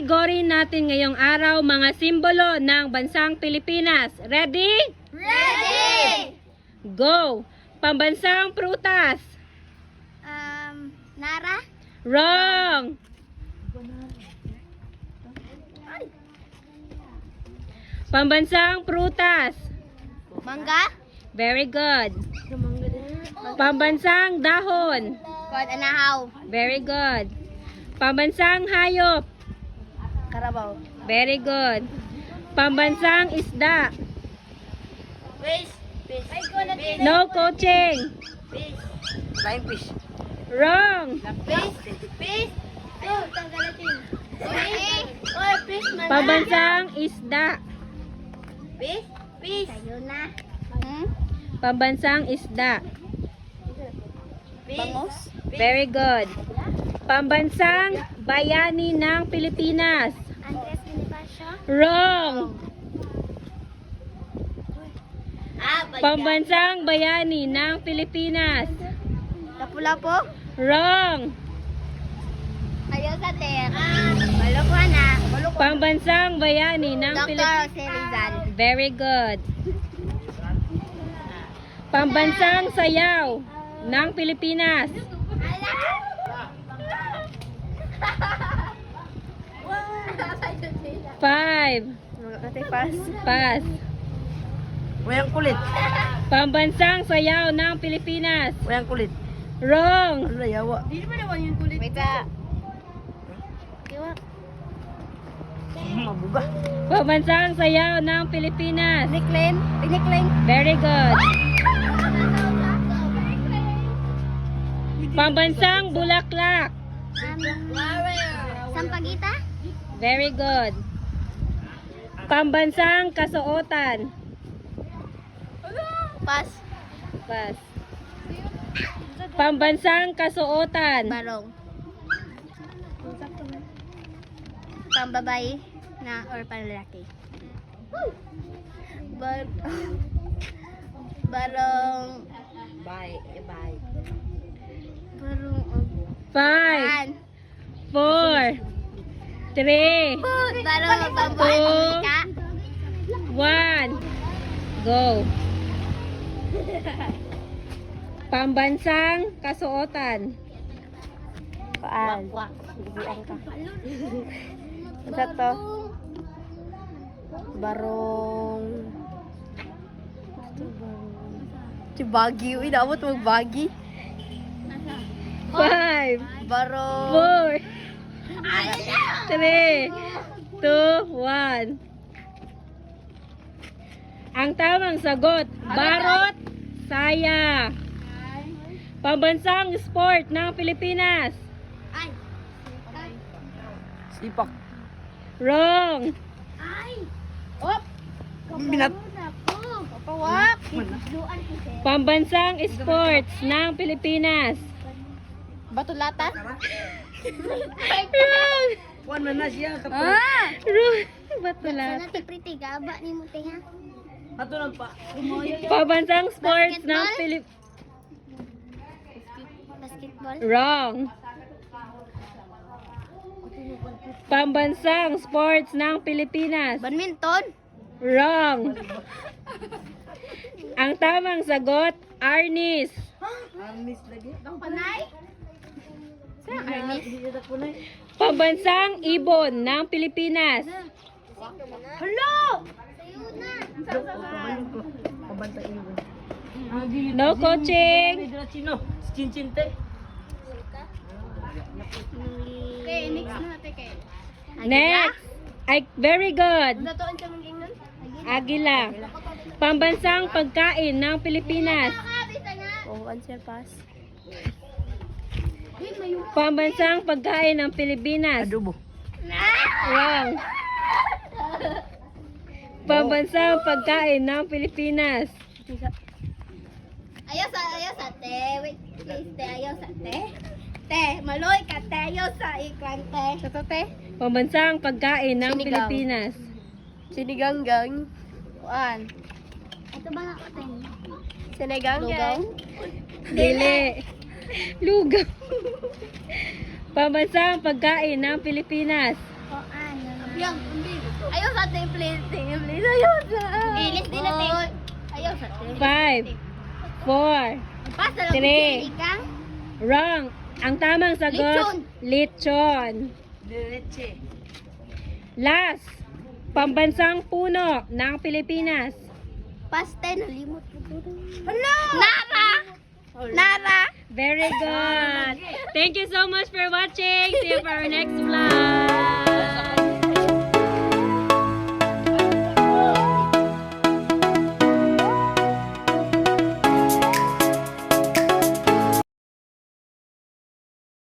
Kategori natin ngayong araw, mga simbolo ng bansang Pilipinas. Ready? Ready! Go! Pambansang prutas. Nara? Wrong! Pambansang prutas. Mangga? Very good. Pambansang dahon. Kod anahaw? Very good. Pambansang hayop. Karabaw? Very good. Pambansang isda. Fish? Fish? No coaching. Fish? Flying fish. Wrong. Fish? Fish? Oh, tanggalin. Fish? Oh, fish man. Pambansang isda. Fish? Fish? Sayo na. Pambansang isda. Bangos? Very good. Pambansang bayani ng Pilipinas. Andres Bonifacio? Wrong. Pambansang Pambansang bayani ng Pilipinas. Lapu-lapu? Wrong. Ayaw sa tera. Malukwa na. Pambansang bayani ng Dr. Pilipinas. Jose Rizal. Very good. Pambansang sayaw ng Pilipinas. Five. Pass. Pass. Wayang kulit. Pambansang sayaw ng Pilipinas. Wayang kulit. Wrong. Ano na yawa? Wait a. Mabuga. Pambansang sayaw ng Pilipinas. Nicklen? Nicklen? Very good. Pambansang bulaklak. Sampagita? Very good. Pambansang kasuotan. Pass. Pass. Pambansang kasuotan. Barong. Pambabae na or panlalaki. Barong. Bye. Bye. Barong. Five, four, three, Barong pambabae ka. one. Go. Pambansang kasuotan. Paan? Buang ka. Ano to? Barong. Si Bagi. Uy, naabot mag-Bagi. Five, Barong. four, three, two, one. Ang tamang sagot, barot, saya. Pambansang sport ng Pilipinas. Ay. Sipak. Wrong. Ay. Op. Binat. Kapawak. Pambansang sports ng Pilipinas. Batulata. Wrong. Kuan man na siya. Wrong. Batulat. Sana ti pretty gaba ni mo te ha. Ato lang pa. Pambansang sports ng Pilipinas. Basketball. Wrong. Pambansang sports ng Pilipinas. Badminton. Wrong. Ang tamang sagot, arnis. Arnis lagi. Panay. Saan Arnis? Pambansang ibon ng Pilipinas. Hello. Sayo na. Pabantay mo. No coaching. Sino? Si Chinchin te. Okay, next na natin kay. Next. Ay, very good. Datoon sa mga ingnan. Agila. Pambansang pagkain ng Pilipinas. Oh, answer pass. Pambansang pagkain ng Pilipinas. Adobo. Wrong. Pambansang pagkain ng Pilipinas. Ayaw sa te. Wait, please, te. Ayaw sa te. Te, maloy ka, te. Ayaw sa ikwan, te. Sa te? Pambansang pagkain ng Sinigang. Pilipinas. Siniganggang. Kuan. Ito ba nga te? Siniganggang. Dili. Lugaw. Pambansang pagkain ng Pilipinas. Kuan. Ayaw sa te, please. Please, ayaw sa. Ilis din na te. Ayaw sa te. 5, 4, Pasa lang. 3. Ikang. Wrong. Ang tamang sagot, lechon. Diretche. Last, pambansang puno ng Pilipinas. Paste, nalimot ko po. Hello! Nara! Nara! Very good. Thank you so much for watching. See you for our next vlog.